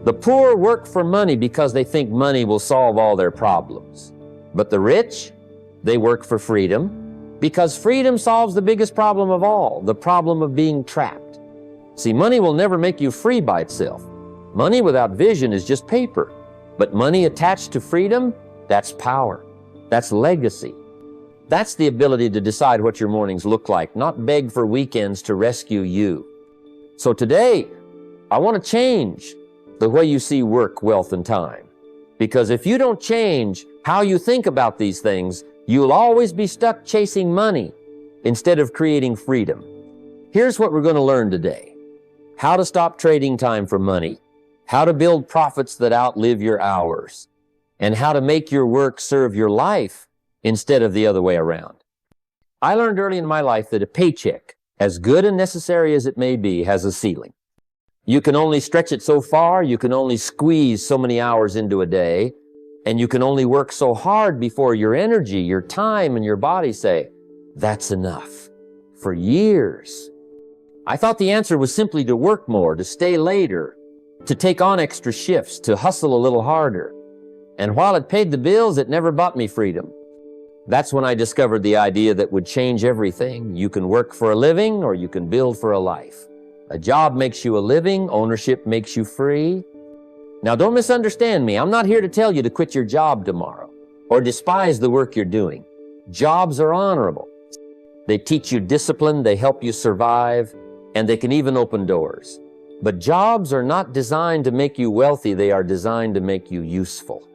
The poor work for money because they think money will solve all their problems. But the rich, they work for freedom because freedom solves the biggest problem of all, the problem of being trapped. See, money will never make you free by itself. Money without vision is just paper. But money attached to freedom, that's power. That's legacy. That's the ability to decide what your mornings look like, not beg for weekends to rescue you. So today, I want to change the way you see work, wealth, and time. Because if you don't change how you think about these things, you'll always be stuck chasing money instead of creating freedom. Here's what we're going to learn today. How to stop trading time for money, how to build profits that outlive your hours, and how to make your work serve your life instead of the other way around. I learned early in my life that a paycheck, as good and necessary as it may be, has a ceiling. You can only stretch it so far, you can only squeeze so many hours into a day, and you can only work so hard before your energy, your time, and your body say, that's enough. For years, I thought the answer was simply to work more, to stay later, to take on extra shifts, to hustle a little harder. And while it paid the bills, it never bought me freedom. That's when I discovered the idea that would change everything. You can work for a living or you can build for a life. A job makes you a living, ownership makes you free. Now don't misunderstand me. I'm not here to tell you to quit your job tomorrow or despise the work you're doing. Jobs are honorable. They teach you discipline, they help you survive, and they can even open doors. But jobs are not designed to make you wealthy, they are designed to make you useful.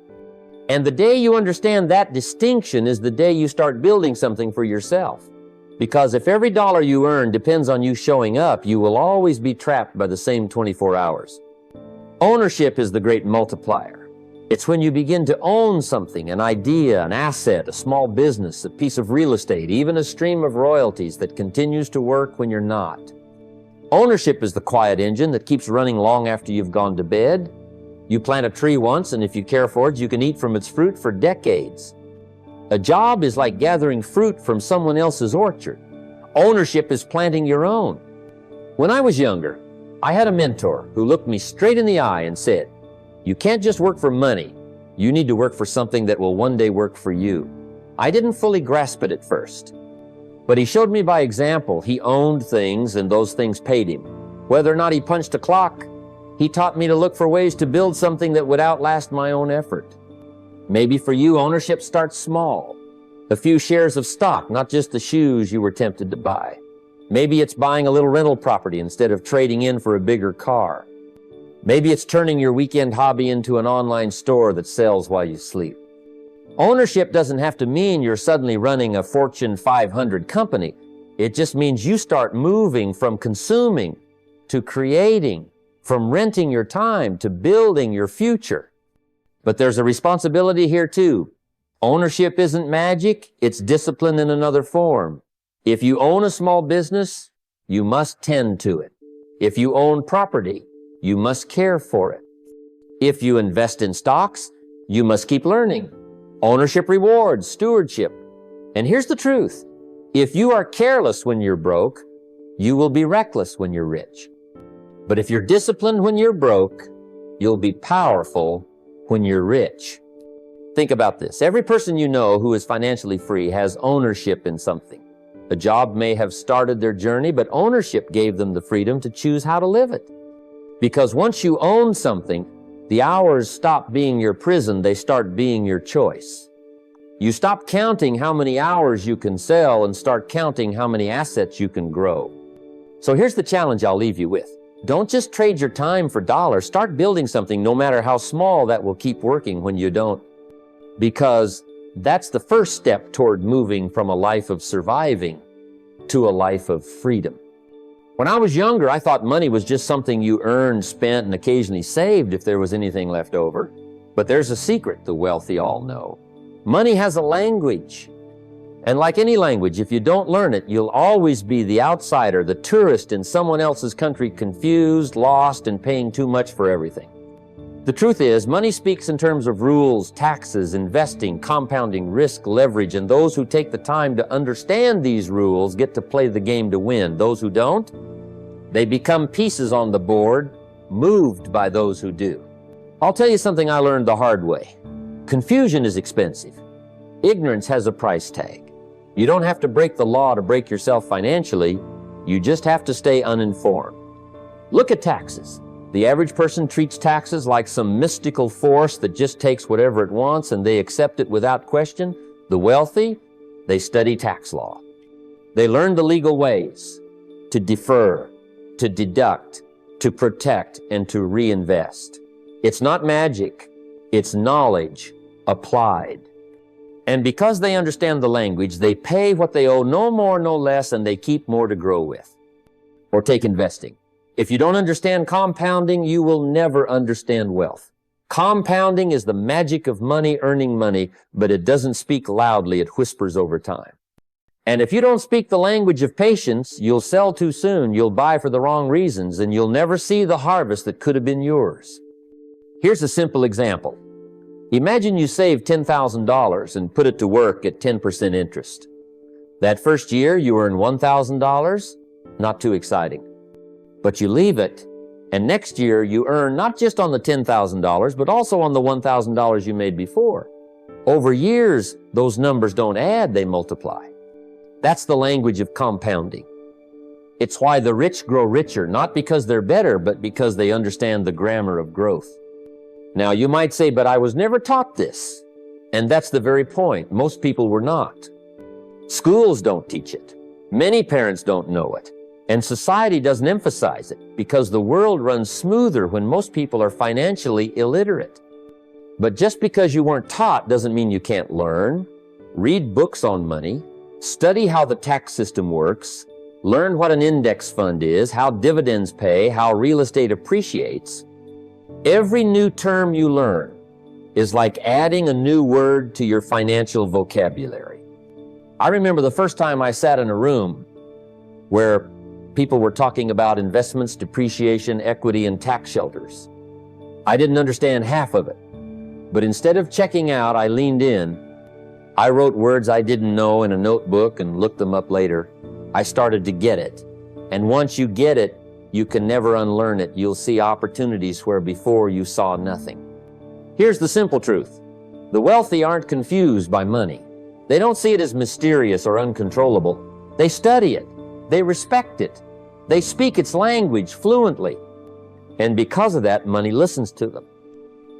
And the day you understand that distinction is the day you start building something for yourself. Because if every dollar you earn depends on you showing up, you will always be trapped by the same 24 hours. Ownership is the great multiplier. It's when you begin to own something, an idea, an asset, a small business, a piece of real estate, even a stream of royalties that continues to work when you're not. Ownership is the quiet engine that keeps running long after you've gone to bed. You plant a tree once, and if you care for it, you can eat from its fruit for decades. A job is like gathering fruit from someone else's orchard. Ownership is planting your own. When I was younger, I had a mentor who looked me straight in the eye and said, "You can't just work for money. You need to work for something that will one day work for you." I didn't fully grasp it at first. But he showed me by example. He owned things and those things paid him. Whether or not he punched a clock, he taught me to look for ways to build something that would outlast my own effort. Maybe for you, ownership starts small. A few shares of stock, not just the shoes you were tempted to buy. Maybe it's buying a little rental property instead of trading in for a bigger car. Maybe it's turning your weekend hobby into an online store that sells while you sleep. Ownership doesn't have to mean you're suddenly running a Fortune 500 company. It just means you start moving from consuming to creating, from renting your time to building your future. But there's a responsibility here too. Ownership isn't magic, it's discipline in another form. If you own a small business, you must tend to it. If you own property, you must care for it. If you invest in stocks, you must keep learning. Ownership rewards stewardship. And here's the truth. If you are careless when you're broke, you will be reckless when you're rich. But if you're disciplined when you're broke, you'll be powerful when you're rich. Think about this. Every person you know who is financially free has ownership in something. A job may have started their journey, but ownership gave them the freedom to choose how to live it. Because once you own something, the hours stop being your prison, they start being your choice. You stop counting how many hours you can sell and start counting how many assets you can grow. So here's the challenge I'll leave you with. Don't just trade your time for dollars. Start building something, no matter how small, that will keep working when you don't. Because that's the first step toward moving from a life of surviving to a life of freedom. When I was younger, I thought money was just something you earned, spent, and occasionally saved if there was anything left over. But there's a secret the wealthy all know. Money has a language. And like any language, if you don't learn it, you'll always be the outsider, the tourist in someone else's country, confused, lost, and paying too much for everything. The truth is, money speaks in terms of rules, taxes, investing, compounding, risk, leverage, and those who take the time to understand these rules get to play the game to win. Those who don't, they become pieces on the board, moved by those who do. I'll tell you something I learned the hard way. Confusion is expensive. Ignorance has a price tag. You don't have to break the law to break yourself financially. You just have to stay uninformed. Look at taxes. The average person treats taxes like some mystical force that just takes whatever it wants and they accept it without question. The wealthy, they study tax law. They learn the legal ways to defer, to deduct, to protect, and to reinvest. It's not magic, it's knowledge applied. And because they understand the language, they pay what they owe, no more, no less, and they keep more to grow with. Or take investing. If you don't understand compounding, you will never understand wealth. Compounding is the magic of money earning money, but it doesn't speak loudly, it whispers over time. And if you don't speak the language of patience, you'll sell too soon, you'll buy for the wrong reasons, and you'll never see the harvest that could have been yours. Here's a simple example. Imagine you save $10,000 and put it to work at 10% interest. That first year you earn $1,000, not too exciting. But you leave it, and next year you earn not just on the $10,000, but also on the $1,000 you made before. Over years, those numbers don't add, they multiply. That's the language of compounding. It's why the rich grow richer, not because they're better, but because they understand the grammar of growth. Now, you might say, but I was never taught this. And that's the very point. Most people were not. Schools don't teach it. Many parents don't know it. And society doesn't emphasize it because the world runs smoother when most people are financially illiterate. But just because you weren't taught doesn't mean you can't learn. Read books on money. Study how the tax system works. Learn what an index fund is, how dividends pay, how real estate appreciates. Every new term you learn is like adding a new word to your financial vocabulary. I remember the first time I sat in a room where people were talking about investments, depreciation, equity, and tax shelters. I didn't understand half of it, but instead of checking out, I leaned in. I wrote words I didn't know in a notebook and looked them up later. I started to get it. And once you get it, you can never unlearn it. You'll see opportunities where before you saw nothing. Here's the simple truth. The wealthy aren't confused by money. They don't see it as mysterious or uncontrollable. They study it. They respect it. They speak its language fluently. And because of that, money listens to them.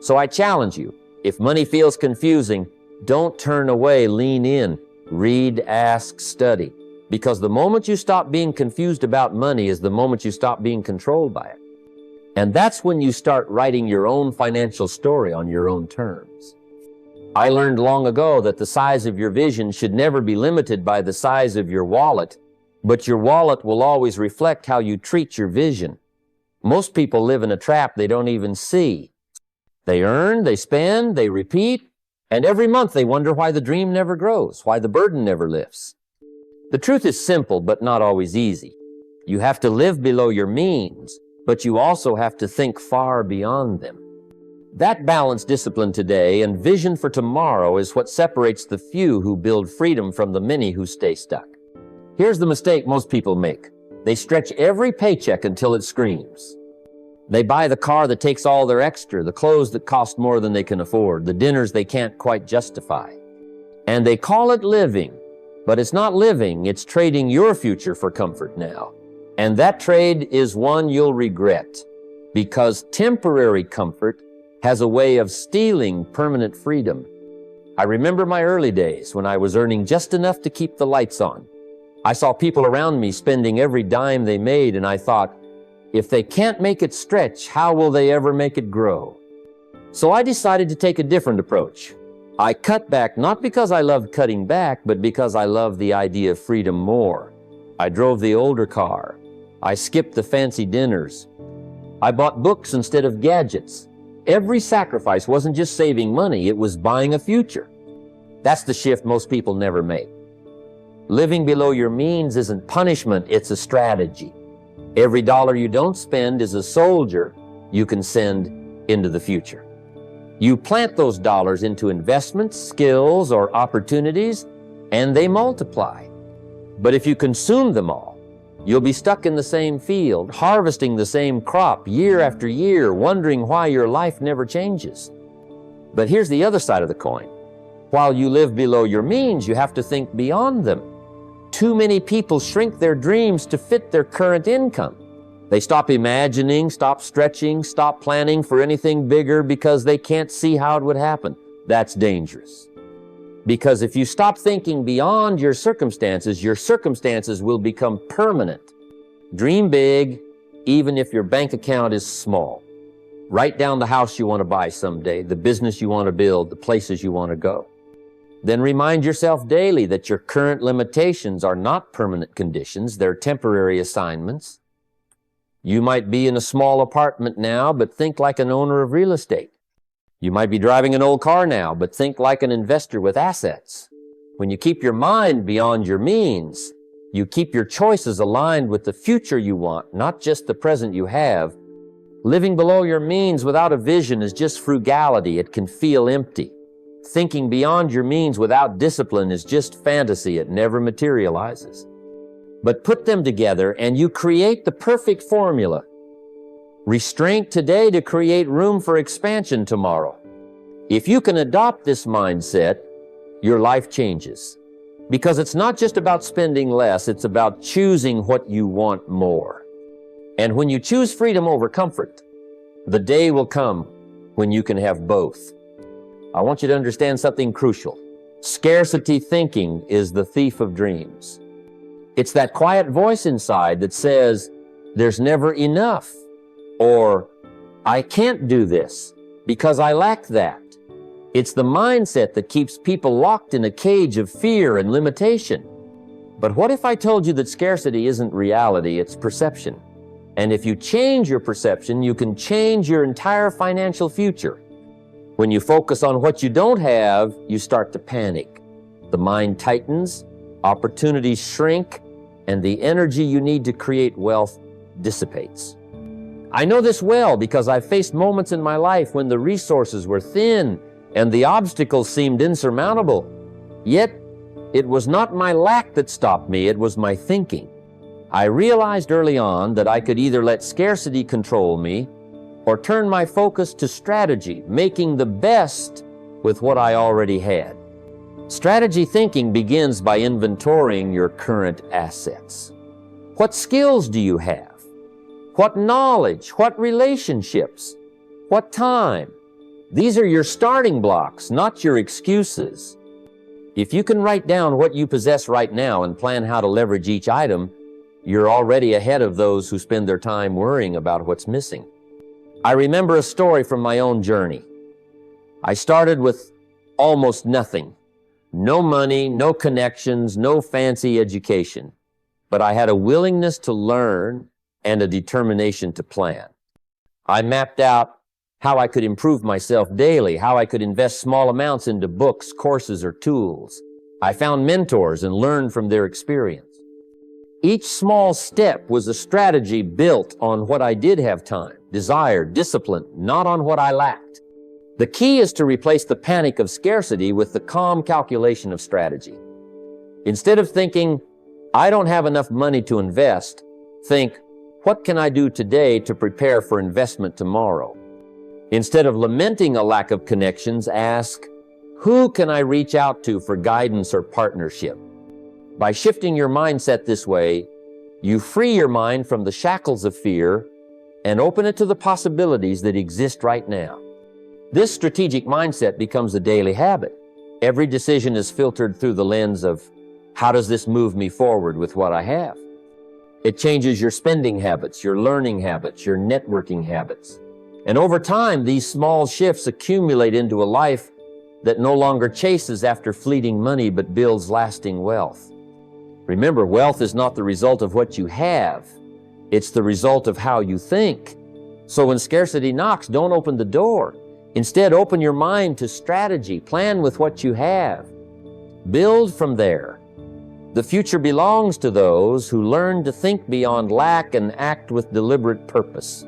So I challenge you, if money feels confusing, don't turn away, lean in, read, ask, study. Because the moment you stop being confused about money is the moment you stop being controlled by it. And that's when you start writing your own financial story on your own terms. I learned long ago that the size of your vision should never be limited by the size of your wallet, but your wallet will always reflect how you treat your vision. Most people live in a trap they don't even see. They earn, they spend, they repeat, and every month they wonder why the dream never grows, why the burden never lifts. The truth is simple, but not always easy. You have to live below your means, but you also have to think far beyond them. That balanced discipline today and vision for tomorrow is what separates the few who build freedom from the many who stay stuck. Here's the mistake most people make. They stretch every paycheck until it screams. They buy the car that takes all their extra, the clothes that cost more than they can afford, the dinners they can't quite justify. And they call it living. But it's not living, it's trading your future for comfort now. And that trade is one you'll regret, because temporary comfort has a way of stealing permanent freedom. I remember my early days when I was earning just enough to keep the lights on. I saw people around me spending every dime they made, and I thought, if they can't make it stretch, how will they ever make it grow? So I decided to take a different approach. I cut back not because I loved cutting back, but because I loved the idea of freedom more. I drove the older car. I skipped the fancy dinners. I bought books instead of gadgets. Every sacrifice wasn't just saving money, it was buying a future. That's the shift most people never make. Living below your means isn't punishment, it's a strategy. Every dollar you don't spend is a soldier you can send into the future. You plant those dollars into investments, skills, or opportunities, and they multiply. But if you consume them all, You'll be stuck in the same field, harvesting the same crop year after year, wondering why your life never changes. But here's the other side of the coin. While you live below your means, you have to think beyond them. Too many people shrink their dreams to fit their current income. They stop imagining, stop stretching, stop planning for anything bigger because they can't see how it would happen. That's dangerous. Because if you stop thinking beyond your circumstances will become permanent. Dream big, even if your bank account is small. Write down the house you want to buy someday, the business you want to build, the places you want to go. Then remind yourself daily that your current limitations are not permanent conditions, they're temporary assignments. You might be in a small apartment now, but think like an owner of real estate. You might be driving an old car now, but think like an investor with assets. When you keep your mind beyond your means, you keep your choices aligned with the future you want, not just the present you have. Living below your means without a vision is just frugality. It can feel empty. Thinking beyond your means without discipline is just fantasy. It never materializes. But put them together and you create the perfect formula. Restraint today to create room for expansion tomorrow. If you can adopt this mindset, your life changes. Because it's not just about spending less, it's about choosing what you want more. And when you choose freedom over comfort, the day will come when you can have both. I want you to understand something crucial. Scarcity thinking is the thief of dreams. It's that quiet voice inside that says, there's never enough, or I can't do this because I lack that. It's the mindset that keeps people locked in a cage of fear and limitation. But what if I told you that scarcity isn't reality, it's perception? And if you change your perception, you can change your entire financial future. When you focus on what you don't have, you start to panic. The mind tightens, opportunities shrink, and the energy you need to create wealth dissipates. I know this well because I've faced moments in my life when the resources were thin and the obstacles seemed insurmountable. Yet, it was not my lack that stopped me, it was my thinking. I realized early on that I could either let scarcity control me or turn my focus to strategy, making the best with what I already had. Strategy thinking begins by inventorying your current assets. What skills do you have? What knowledge? What relationships? What time? These are your starting blocks, not your excuses. If you can write down what you possess right now and plan how to leverage each item, you're already ahead of those who spend their time worrying about what's missing. I remember a story from my own journey. I started with almost nothing. No money, no connections, no fancy education. But I had a willingness to learn and a determination to plan. I mapped out how I could improve myself daily, how I could invest small amounts into books, courses, or tools. I found mentors and learned from their experience. Each small step was a strategy built on what I did have time, desire, discipline, not on what I lacked. The key is to replace the panic of scarcity with the calm calculation of strategy. Instead of thinking, I don't have enough money to invest, think, what can I do today to prepare for investment tomorrow? Instead of lamenting a lack of connections, ask, who can I reach out to for guidance or partnership? By shifting your mindset this way, you free your mind from the shackles of fear and open it to the possibilities that exist right now. This strategic mindset becomes a daily habit. Every decision is filtered through the lens of, how does this move me forward with what I have? It changes your spending habits, your learning habits, your networking habits. And over time, these small shifts accumulate into a life that no longer chases after fleeting money but builds lasting wealth. Remember, wealth is not the result of what you have. It's the result of how you think. So when scarcity knocks, don't open the door. Instead, open your mind to strategy. Plan with what you have. Build from there. The future belongs to those who learn to think beyond lack and act with deliberate purpose.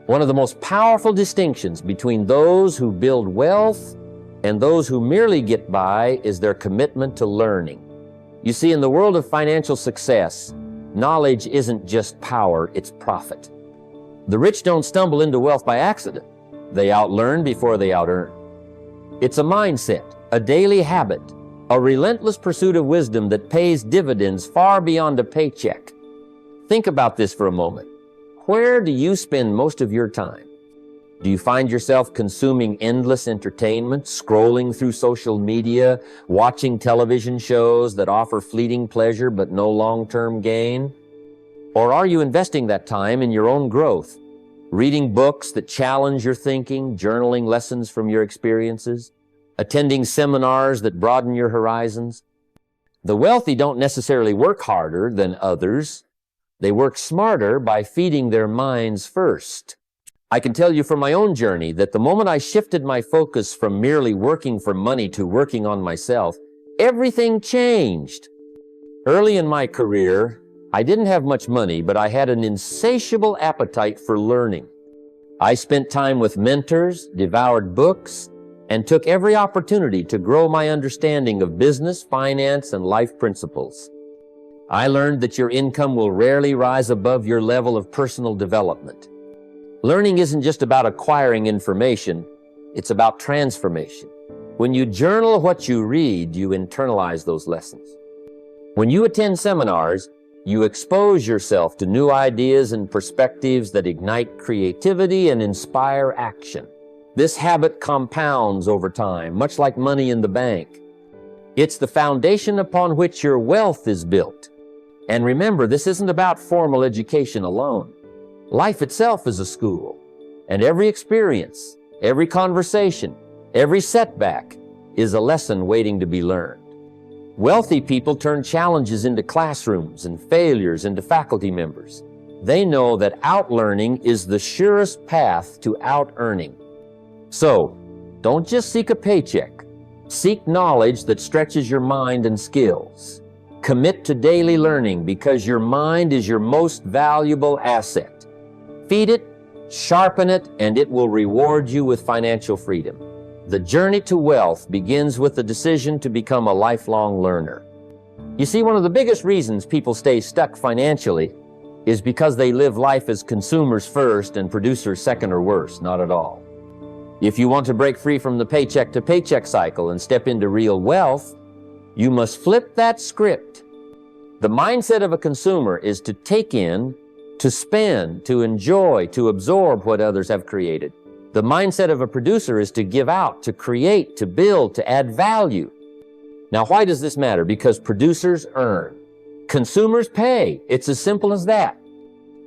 One of the most powerful distinctions between those who build wealth and those who merely get by is their commitment to learning. You see, in the world of financial success, Knowledge isn't just power, it's profit. The rich don't stumble into wealth by accident. They outlearn before they outearn. It's a mindset, a daily habit, a relentless pursuit of wisdom that pays dividends far beyond a paycheck. Think about this for a moment. Where do you spend most of your time? Do you find yourself consuming endless entertainment, scrolling through social media, watching television shows that offer fleeting pleasure but no long-term gain? Or are you investing that time in your own growth, reading books that challenge your thinking, journaling lessons from your experiences, attending seminars that broaden your horizons? The wealthy don't necessarily work harder than others. They work smarter by feeding their minds first. I can tell you from my own journey that the moment I shifted my focus from merely working for money to working on myself, everything changed. Early in my career, I didn't have much money, but I had an insatiable appetite for learning. I spent time with mentors, devoured books, and took every opportunity to grow my understanding of business, finance, and life principles. I learned that your income will rarely rise above your level of personal development. Learning isn't just about acquiring information, it's about transformation. When you journal what you read, you internalize those lessons. When you attend seminars, you expose yourself to new ideas and perspectives that ignite creativity and inspire action. This habit compounds over time, much like money in the bank. It's the foundation upon which your wealth is built. And remember, this isn't about formal education alone. Life itself is a school, and every experience, every conversation, every setback is a lesson waiting to be learned. Wealthy people turn challenges into classrooms and failures into faculty members. They know that outlearning is the surest path to out-earning. So, don't just seek a paycheck. Seek knowledge that stretches your mind and skills. Commit to daily learning because your mind is your most valuable asset. Feed it, sharpen it, and it will reward you with financial freedom. The journey to wealth begins with the decision to become a lifelong learner. You see, one of the biggest reasons people stay stuck financially is because they live life as consumers first and producers second or worse, not at all. If you want to break free from the paycheck to paycheck cycle and step into real wealth, you must flip that script. The mindset of a consumer is to take in, to spend, to enjoy, to absorb what others have created. The mindset of a producer is to give out, to create, to build, to add value. Now, why does this matter? Because producers earn. Consumers pay. It's as simple as that.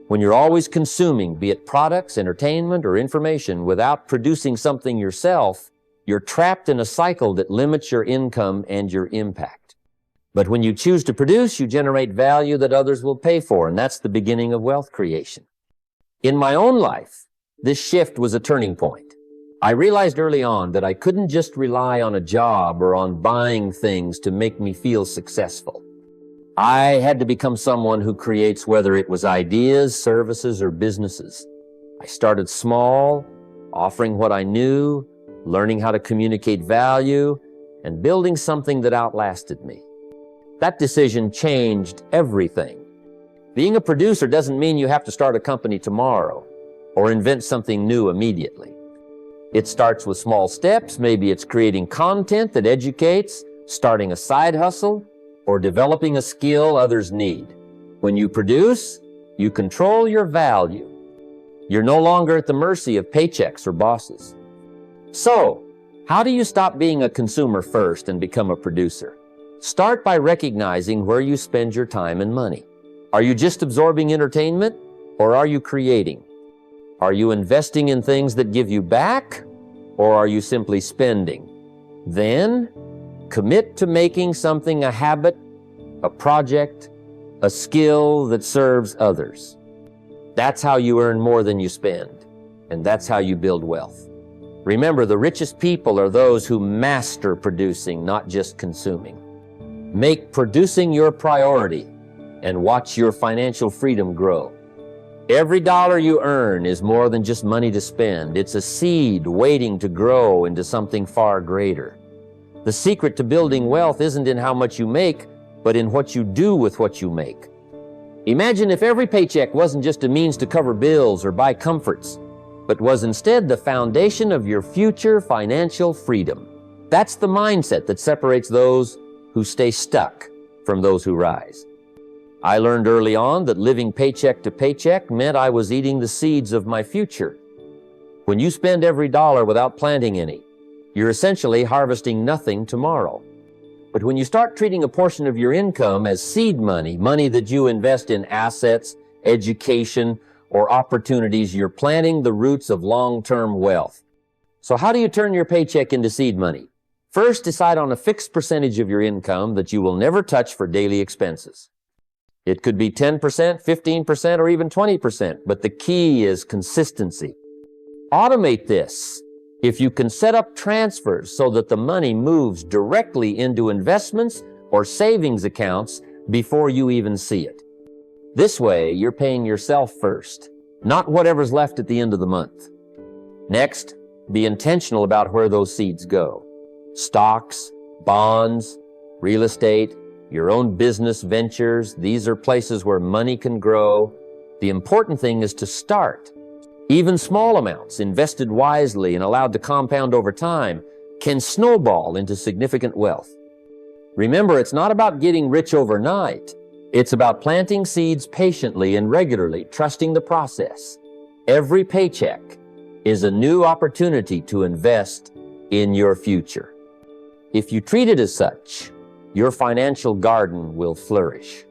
When you're always consuming, be it products, entertainment, or information, without producing something yourself, you're trapped in a cycle that limits your income and your impact. But when you choose to produce, you generate value that others will pay for, and that's the beginning of wealth creation. In my own life, this shift was a turning point. I realized early on that I couldn't just rely on a job or on buying things to make me feel successful. I had to become someone who creates, whether it was ideas, services, or businesses. I started small, offering what I knew, learning how to communicate value, and building something that outlasted me. That decision changed everything. Being a producer doesn't mean you have to start a company tomorrow or invent something new immediately. It starts with small steps. Maybe it's creating content that educates, starting a side hustle, or developing a skill others need. When you produce, you control your value. You're no longer at the mercy of paychecks or bosses. So, how do you stop being a consumer first and become a producer? Start by recognizing where you spend your time and money. Are you just absorbing entertainment, or are you creating? Are you investing in things that give you back, or are you simply spending? Then, commit to making something a habit, a project, a skill that serves others. That's how you earn more than you spend, and that's how you build wealth. Remember, the richest people are those who master producing, not just consuming. Make producing your priority and watch your financial freedom grow. Every dollar you earn is more than just money to spend. It's a seed waiting to grow into something far greater. The secret to building wealth isn't in how much you make, but in what you do with what you make. Imagine if every paycheck wasn't just a means to cover bills or buy comforts, but was instead the foundation of your future financial freedom. That's the mindset that separates those who stay stuck from those who rise. I learned early on that living paycheck to paycheck meant I was eating the seeds of my future. When you spend every dollar without planting any, you're essentially harvesting nothing tomorrow. But when you start treating a portion of your income as seed money, money that you invest in assets, education, or opportunities, you're planting the roots of long-term wealth. So how do you turn your paycheck into seed money? First, decide on a fixed percentage of your income that you will never touch for daily expenses. It could be 10%, 15%, or even 20%, but the key is consistency. Automate this. If you can set up transfers so that the money moves directly into investments or savings accounts before you even see it. This way, you're paying yourself first, not whatever's left at the end of the month. Next, be intentional about where those seeds go. Stocks, bonds, real estate, your own business ventures, these are places where money can grow. The important thing is to start. Even small amounts, invested wisely and allowed to compound over time, can snowball into significant wealth. Remember, it's not about getting rich overnight. It's about planting seeds patiently and regularly, trusting the process. Every paycheck is a new opportunity to invest in your future. If you treat it as such, your financial garden will flourish.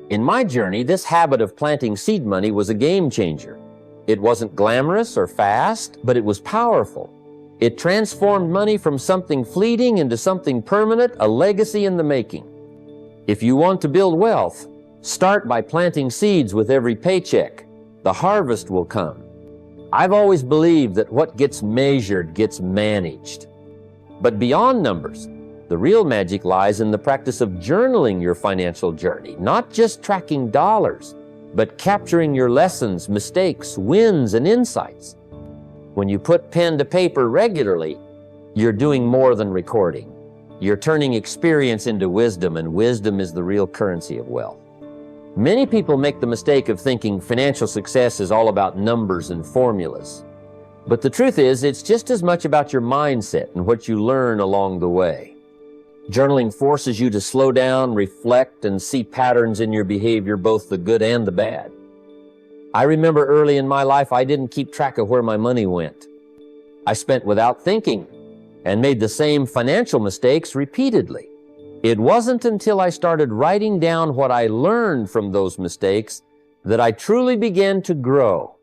In my journey, this habit of planting seed money was a game changer. It wasn't glamorous or fast, but it was powerful. It transformed money from something fleeting into something permanent, a legacy in the making. If you want to build wealth, start by planting seeds with every paycheck. The harvest will come. I've always believed that what gets measured gets managed. But beyond numbers, the real magic lies in the practice of journaling your financial journey, not just tracking dollars, but capturing your lessons, mistakes, wins, and insights. When you put pen to paper regularly, you're doing more than recording. You're turning experience into wisdom, and wisdom is the real currency of wealth. Many people make the mistake of thinking financial success is all about numbers and formulas. But the truth is, it's just as much about your mindset and what you learn along the way. Journaling forces you to slow down, reflect, and see patterns in your behavior, both the good and the bad. I remember early in my life, I didn't keep track of where my money went. I spent without thinking and made the same financial mistakes repeatedly. It wasn't until I started writing down what I learned from those mistakes that I truly began to grow.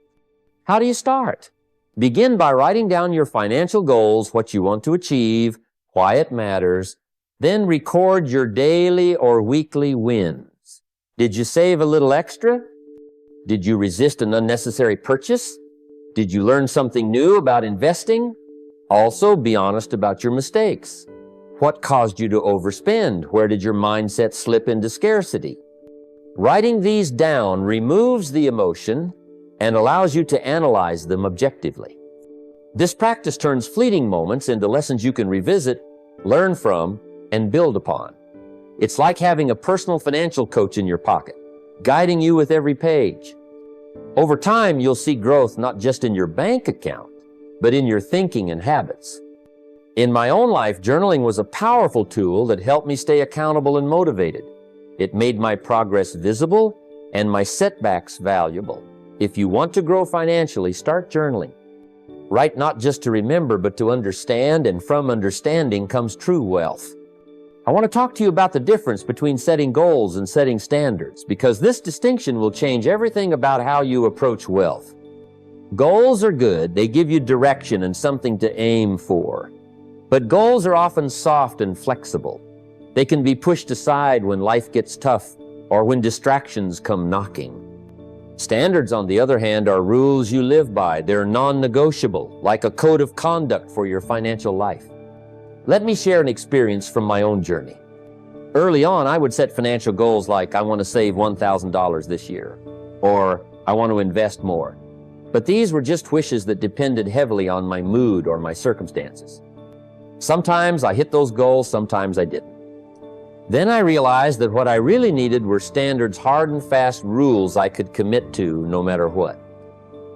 How do you start? Begin by writing down your financial goals, what you want to achieve, why it matters. Then record your daily or weekly wins. Did you save a little extra? Did you resist an unnecessary purchase? Did you learn something new about investing? Also, be honest about your mistakes. What caused you to overspend? Where did your mindset slip into scarcity? Writing these down removes the emotion and allows you to analyze them objectively. This practice turns fleeting moments into lessons you can revisit, learn from, and build upon. It's like having a personal financial coach in your pocket, guiding you with every page. Over time, you'll see growth not just in your bank account, but in your thinking and habits. In my own life, journaling was a powerful tool that helped me stay accountable and motivated. It made my progress visible and my setbacks valuable. If you want to grow financially, start journaling. Write not just to remember, but to understand, and from understanding comes true wealth. I want to talk to you about the difference between setting goals and setting standards, because this distinction will change everything about how you approach wealth. Goals are good. They give you direction and something to aim for. But goals are often soft and flexible. They can be pushed aside when life gets tough or when distractions come knocking. Standards, on the other hand, are rules you live by. They're non-negotiable, like a code of conduct for your financial life. Let me share an experience from my own journey. Early on, I would set financial goals like, I want to save $1,000 this year, or I want to invest more. But these were just wishes that depended heavily on my mood or my circumstances. Sometimes I hit those goals, sometimes I didn't. Then I realized that what I really needed were standards, hard and fast rules I could commit to no matter what.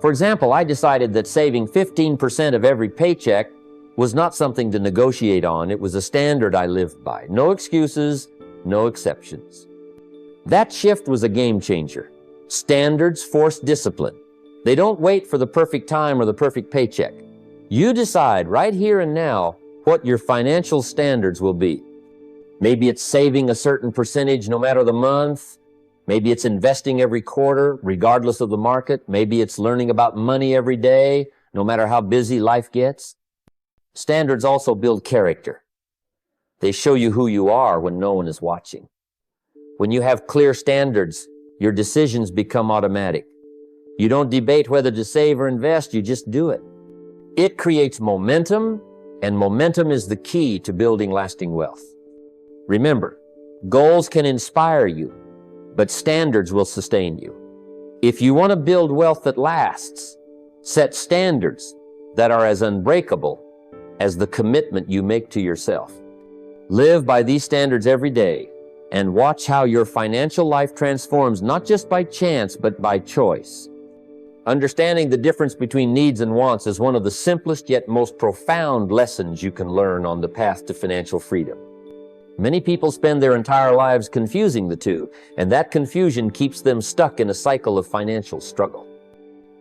For example, I decided that saving 15% of every paycheck was not something to negotiate on. It was a standard I lived by. No excuses, no exceptions. That shift was a game changer. Standards force discipline. They don't wait for the perfect time or the perfect paycheck. You decide right here and now what your financial standards will be. Maybe it's saving a certain percentage no matter the month. Maybe it's investing every quarter, regardless of the market. Maybe it's learning about money every day, no matter how busy life gets. Standards also build character. They show you who you are when no one is watching. When you have clear standards, your decisions become automatic. You don't debate whether to save or invest, you just do it. It creates momentum, and momentum is the key to building lasting wealth. Remember, goals can inspire you, but standards will sustain you. If you want to build wealth that lasts, set standards that are as unbreakable as the commitment you make to yourself. Live by these standards every day and watch how your financial life transforms not just by chance, but by choice. Understanding the difference between needs and wants is one of the simplest yet most profound lessons you can learn on the path to financial freedom. Many people spend their entire lives confusing the two, and that confusion keeps them stuck in a cycle of financial struggle.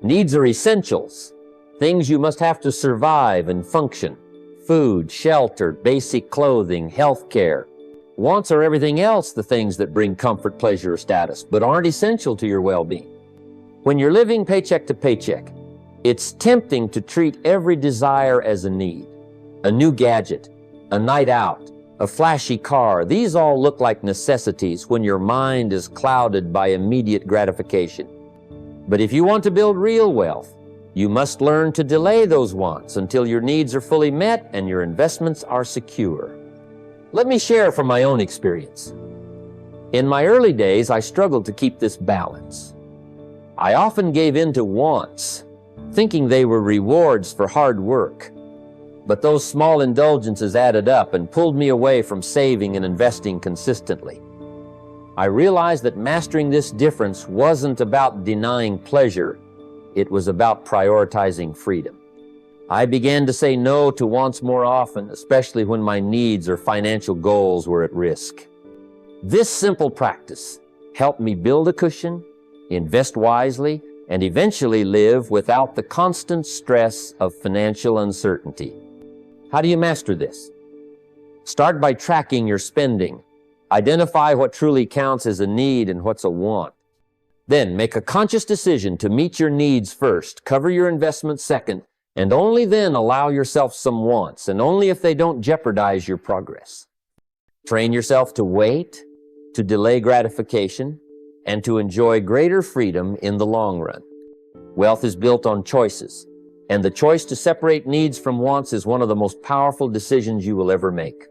Needs are essentials, things you must have to survive and function. Food, shelter, basic clothing, health care. Wants are everything else, the things that bring comfort, pleasure, or status, but aren't essential to your well-being. When you're living paycheck to paycheck, it's tempting to treat every desire as a need. A new gadget, a night out, a flashy car, these all look like necessities when your mind is clouded by immediate gratification. But if you want to build real wealth, you must learn to delay those wants until your needs are fully met and your investments are secure. Let me share from my own experience. In my early days, I struggled to keep this balance. I often gave in to wants, thinking they were rewards for hard work. But those small indulgences added up and pulled me away from saving and investing consistently. I realized that mastering this difference wasn't about denying pleasure, it was about prioritizing freedom. I began to say no to wants more often, especially when my needs or financial goals were at risk. This simple practice helped me build a cushion, invest wisely, and eventually live without the constant stress of financial uncertainty. How do you master this? Start by tracking your spending. Identify what truly counts as a need and what's a want. Then make a conscious decision to meet your needs first, cover your investments second, and only then allow yourself some wants, and only if they don't jeopardize your progress. Train yourself to wait, to delay gratification, and to enjoy greater freedom in the long run. Wealth is built on choices, and the choice to separate needs from wants is one of the most powerful decisions you will ever make.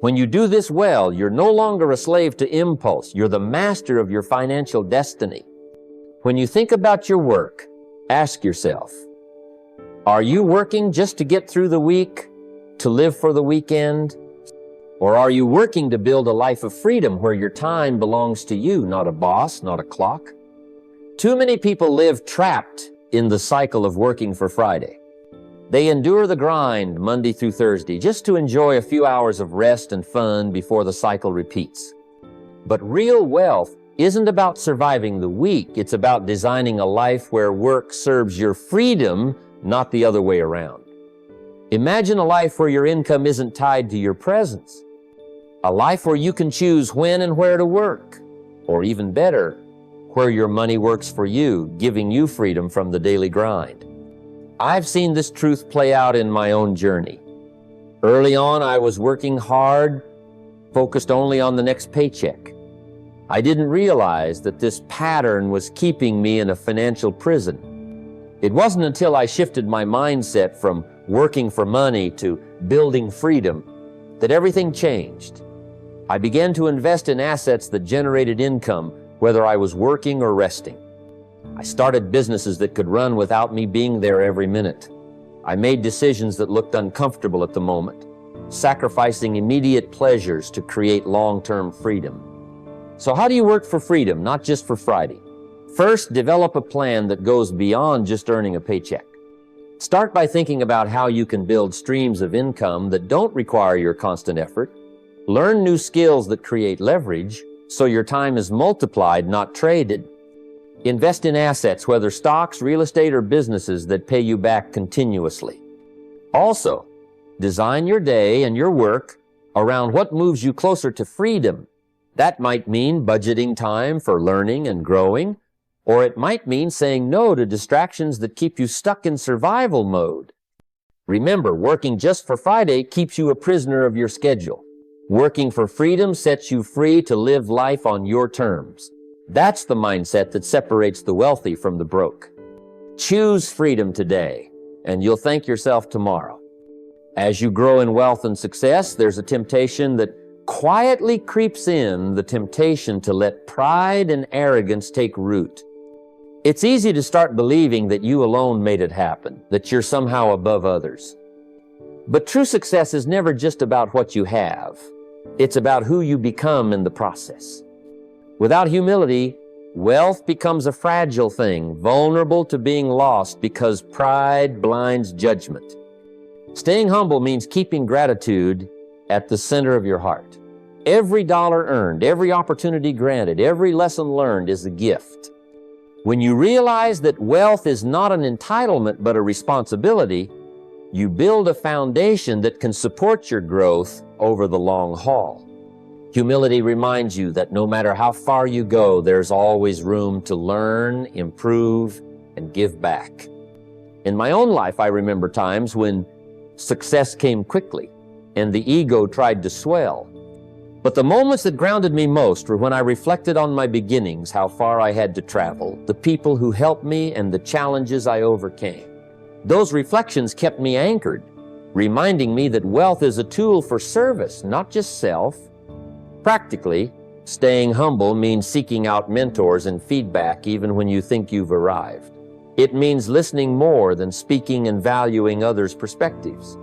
When you do this well, you're no longer a slave to impulse. You're the master of your financial destiny. When you think about your work, ask yourself, are you working just to get through the week, to live for the weekend? Or are you working to build a life of freedom where your time belongs to you, not a boss, not a clock? Too many people live trapped in the cycle of working for Friday. They endure the grind Monday through Thursday just to enjoy a few hours of rest and fun before the cycle repeats. But real wealth isn't about surviving the week. It's about designing a life where work serves your freedom, not the other way around. Imagine a life where your income isn't tied to your presence. A life where you can choose when and where to work. Or even better, where your money works for you, giving you freedom from the daily grind. I've seen this truth play out in my own journey. Early on, I was working hard, focused only on the next paycheck. I didn't realize that this pattern was keeping me in a financial prison. It wasn't until I shifted my mindset from working for money to building freedom that everything changed. I began to invest in assets that generated income, whether I was working or resting. I started businesses that could run without me being there every minute. I made decisions that looked uncomfortable at the moment, sacrificing immediate pleasures to create long-term freedom. So how do you work for freedom, not just for Friday? First, develop a plan that goes beyond just earning a paycheck. Start by thinking about how you can build streams of income that don't require your constant effort. Learn new skills that create leverage so your time is multiplied, not traded. Invest in assets, whether stocks, real estate, or businesses that pay you back continuously. Also, design your day and your work around what moves you closer to freedom. That might mean budgeting time for learning and growing, or it might mean saying no to distractions that keep you stuck in survival mode. Remember, working just for Friday keeps you a prisoner of your schedule. Working for freedom sets you free to live life on your terms. That's the mindset that separates the wealthy from the broke. Choose freedom today, and you'll thank yourself tomorrow. As you grow in wealth and success, there's a temptation that quietly creeps in, the temptation to let pride and arrogance take root. It's easy to start believing that you alone made it happen, that you're somehow above others. But true success is never just about what you have. It's about who you become in the process. Without humility, wealth becomes a fragile thing, vulnerable to being lost because pride blinds judgment. Staying humble means keeping gratitude at the center of your heart. Every dollar earned, every opportunity granted, every lesson learned is a gift. When you realize that wealth is not an entitlement but a responsibility, you build a foundation that can support your growth over the long haul. Humility reminds you that no matter how far you go, there's always room to learn, improve, and give back. In my own life, I remember times when success came quickly and the ego tried to swell. But the moments that grounded me most were when I reflected on my beginnings, how far I had to travel, the people who helped me, and the challenges I overcame. Those reflections kept me anchored, reminding me that wealth is a tool for service, not just self. Practically, staying humble means seeking out mentors and feedback even when you think you've arrived. It means listening more than speaking and valuing others' perspectives.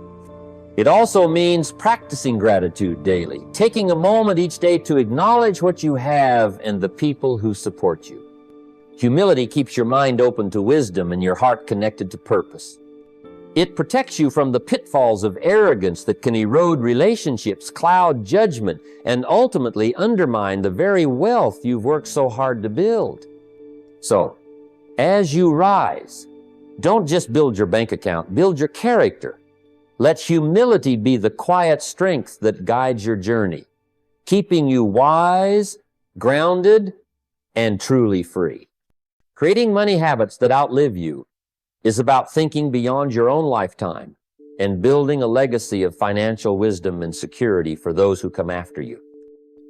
It also means practicing gratitude daily, taking a moment each day to acknowledge what you have and the people who support you. Humility keeps your mind open to wisdom and your heart connected to purpose. It protects you from the pitfalls of arrogance that can erode relationships, cloud judgment, and ultimately undermine the very wealth you've worked so hard to build. So, as you rise, don't just build your bank account, build your character. Let humility be the quiet strength that guides your journey, keeping you wise, grounded, and truly free. Creating money habits that outlive you is about thinking beyond your own lifetime and building a legacy of financial wisdom and security for those who come after you.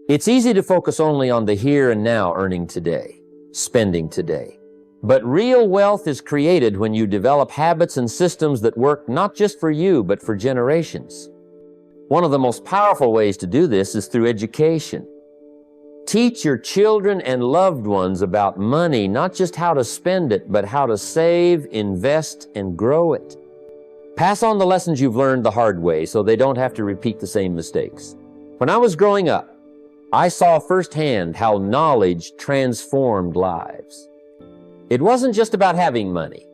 It's easy to focus only on the here and now, earning today, spending today. But real wealth is created when you develop habits and systems that work not just for you, but for generations. One of the most powerful ways to do this is through education. Teach your children and loved ones about money, not just how to spend it, but how to save, invest, and grow it. Pass on the lessons you've learned the hard way so they don't have to repeat the same mistakes. When I was growing up, I saw firsthand how knowledge transformed lives. It wasn't just about having money.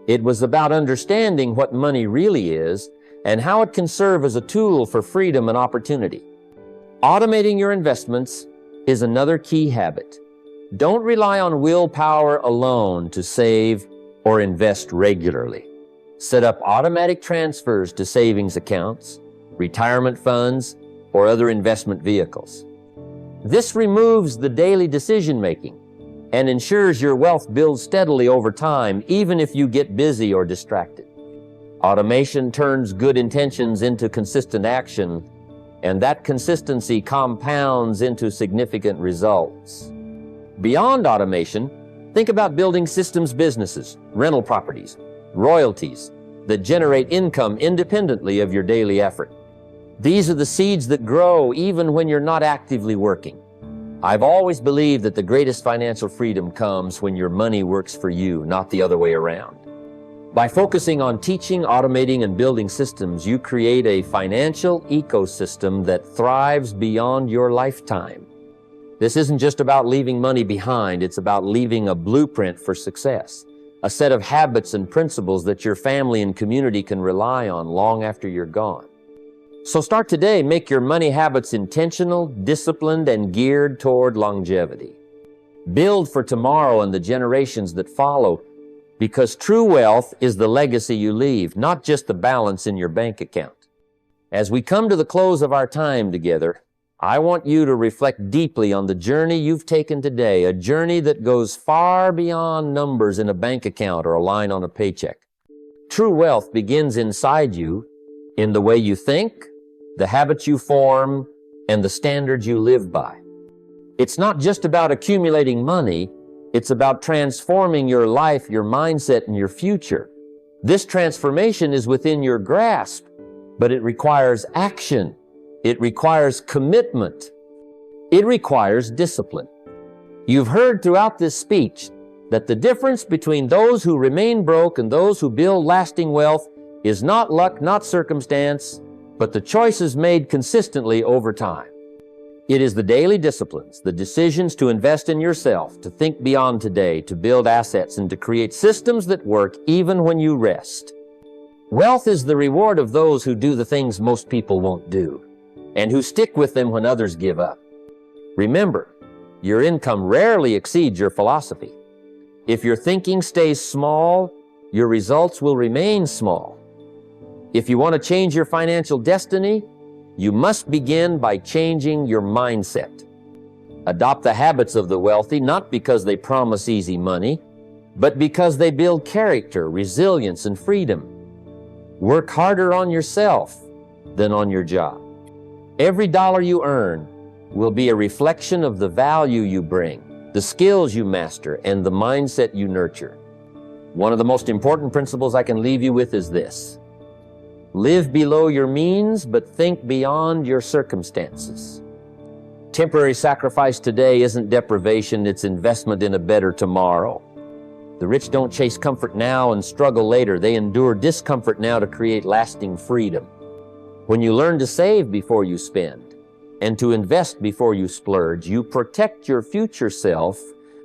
It was about understanding what money really is and how it can serve as a tool for freedom and opportunity. Automating your investments is another key habit. Don't rely on willpower alone to save or invest regularly. Set up automatic transfers to savings accounts, retirement funds, or other investment vehicles. This removes the daily decision-making and ensures your wealth builds steadily over time, even if you get busy or distracted. Automation turns good intentions into consistent action, and that consistency compounds into significant results. Beyond automation, think about building systems businesses, rental properties, royalties that generate income independently of your daily effort. These are the seeds that grow even when you're not actively working. I've always believed that the greatest financial freedom comes when your money works for you, not the other way around. By focusing on teaching, automating, and building systems, you create a financial ecosystem that thrives beyond your lifetime. This isn't just about leaving money behind, it's about leaving a blueprint for success, a set of habits and principles that your family and community can rely on long after you're gone. So start today, make your money habits intentional, disciplined, and geared toward longevity. Build for tomorrow and the generations that follow, because true wealth is the legacy you leave, not just the balance in your bank account. As we come to the close of our time together, I want you to reflect deeply on the journey you've taken today, a journey that goes far beyond numbers in a bank account or a line on a paycheck. True wealth begins inside you, in the way you think, the habits you form, and the standards you live by. It's not just about accumulating money, it's about transforming your life, your mindset, and your future. This transformation is within your grasp, but it requires action. It requires commitment. It requires discipline. You've heard throughout this speech that the difference between those who remain broke and those who build lasting wealth is not luck, not circumstance, but the choices made consistently over time. It is the daily disciplines, the decisions to invest in yourself, to think beyond today, to build assets, and to create systems that work even when you rest. Wealth is the reward of those who do the things most people won't do, and who stick with them when others give up. Remember, your income rarely exceeds your philosophy. If your thinking stays small, your results will remain small. If you want to change your financial destiny, you must begin by changing your mindset. Adopt the habits of the wealthy, not because they promise easy money, but because they build character, resilience, and freedom. Work harder on yourself than on your job. Every dollar you earn will be a reflection of the value you bring, the skills you master, and the mindset you nurture. One of the most important principles I can leave you with is this: live below your means, but think beyond your circumstances. Temporary sacrifice today isn't deprivation, it's investment in a better tomorrow. The rich don't chase comfort now and struggle later. They endure discomfort now to create lasting freedom. When you learn to save before you spend and to invest before you splurge, you protect your future self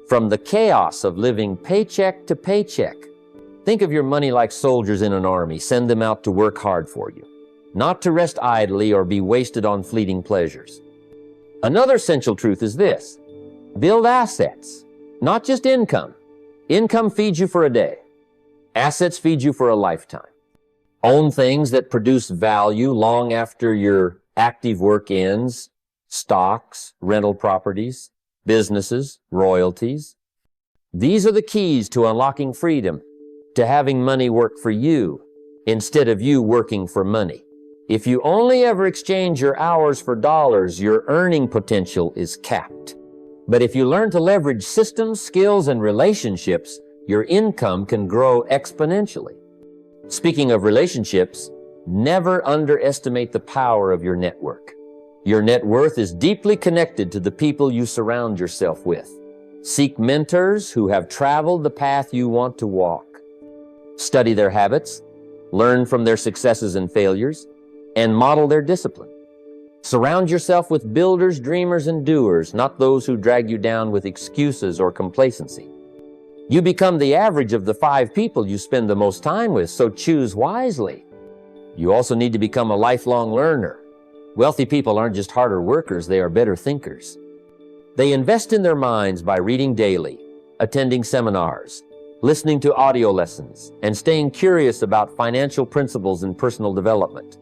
from the chaos of living paycheck to paycheck. Think of your money like soldiers in an army. Send them out to work hard for you, not to rest idly or be wasted on fleeting pleasures. Another essential truth is this: build assets, not just income. Income feeds you for a day. Assets feed you for a lifetime. Own things that produce value long after your active work ends: stocks, rental properties, businesses, royalties. These are the keys to unlocking freedom, to having money work for you instead of you working for money. If you only ever exchange your hours for dollars, your earning potential is capped. But if you learn to leverage systems, skills, and relationships, your income can grow exponentially. Speaking of relationships, never underestimate the power of your network. Your net worth is deeply connected to the people you surround yourself with. Seek mentors who have traveled the path you want to walk. Study their habits, learn from their successes and failures, and model their discipline. Surround yourself with builders, dreamers, and doers, not those who drag you down with excuses or complacency. You become the average of the 5 people you spend the most time with, so choose wisely. You also need to become a lifelong learner. Wealthy people aren't just harder workers, they are better thinkers. They invest in their minds by reading daily, attending seminars, listening to audio lessons, and staying curious about financial principles and personal development.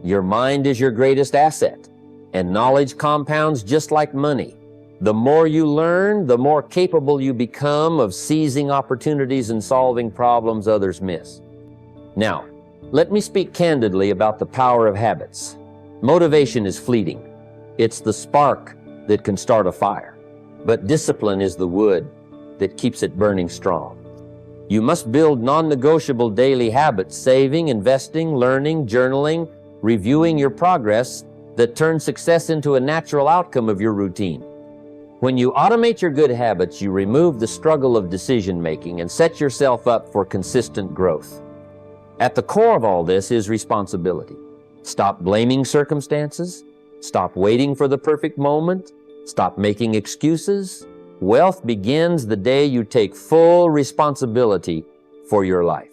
Your mind is your greatest asset, and knowledge compounds just like money. The more you learn, the more capable you become of seizing opportunities and solving problems others miss. Now, let me speak candidly about the power of habits. Motivation is fleeting. It's the spark that can start a fire, but discipline is the wood that keeps it burning strong. You must build non-negotiable daily habits: saving, investing, learning, journaling, reviewing your progress, that turn success into a natural outcome of your routine. When you automate your good habits, you remove the struggle of decision-making and set yourself up for consistent growth. At the core of all this is responsibility. Stop blaming circumstances. Stop waiting for the perfect moment. Stop making excuses. Wealth begins the day you take full responsibility for your life.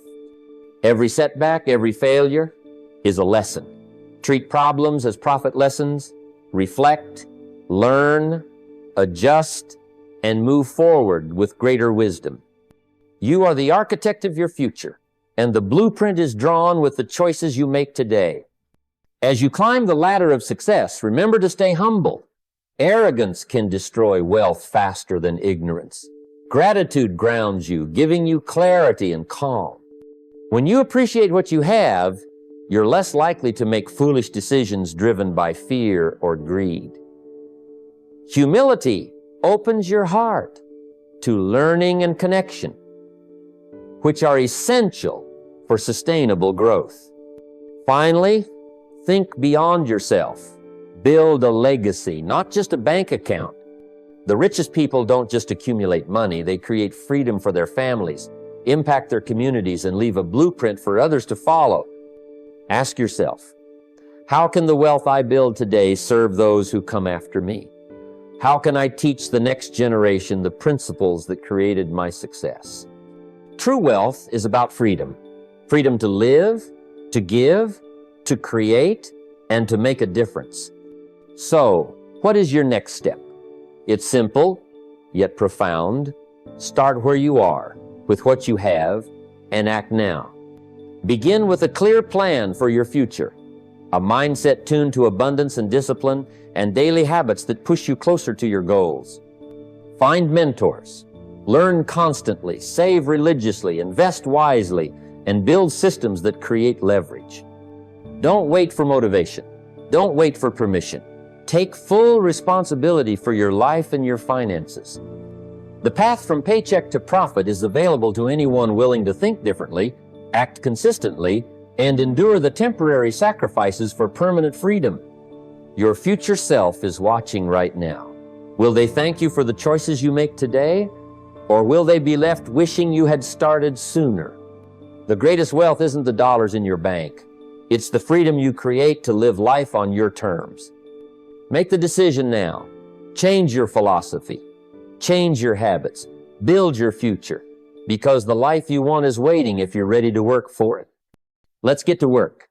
Every setback, every failure is a lesson. Treat problems as profit lessons. Reflect, learn, adjust, and move forward with greater wisdom. You are the architect of your future, and the blueprint is drawn with the choices you make today. As you climb the ladder of success, remember to stay humble. Arrogance can destroy wealth faster than ignorance. Gratitude grounds you, giving you clarity and calm. When you appreciate what you have, you're less likely to make foolish decisions driven by fear or greed. Humility opens your heart to learning and connection, which are essential for sustainable growth. Finally, think beyond yourself. Build a legacy, not just a bank account. The richest people don't just accumulate money, they create freedom for their families, impact their communities, and leave a blueprint for others to follow. Ask yourself, how can the wealth I build today serve those who come after me? How can I teach the next generation the principles that created my success? True wealth is about freedom. Freedom to live, to give, to create, and to make a difference. So, what is your next step? It's simple, yet profound. Start where you are, with what you have, and act now. Begin with a clear plan for your future, a mindset tuned to abundance and discipline, and daily habits that push you closer to your goals. Find mentors, learn constantly, save religiously, invest wisely, and build systems that create leverage. Don't wait for motivation. Don't wait for permission. Take full responsibility for your life and your finances. The path from paycheck to profit is available to anyone willing to think differently, act consistently, and endure the temporary sacrifices for permanent freedom. Your future self is watching right now. Will they thank you for the choices you make today, or will they be left wishing you had started sooner? The greatest wealth isn't the dollars in your bank. It's the freedom you create to live life on your terms. Make the decision now. Change your philosophy. Change your habits. Build your future, because the life you want is waiting if you're ready to work for it. Let's get to work.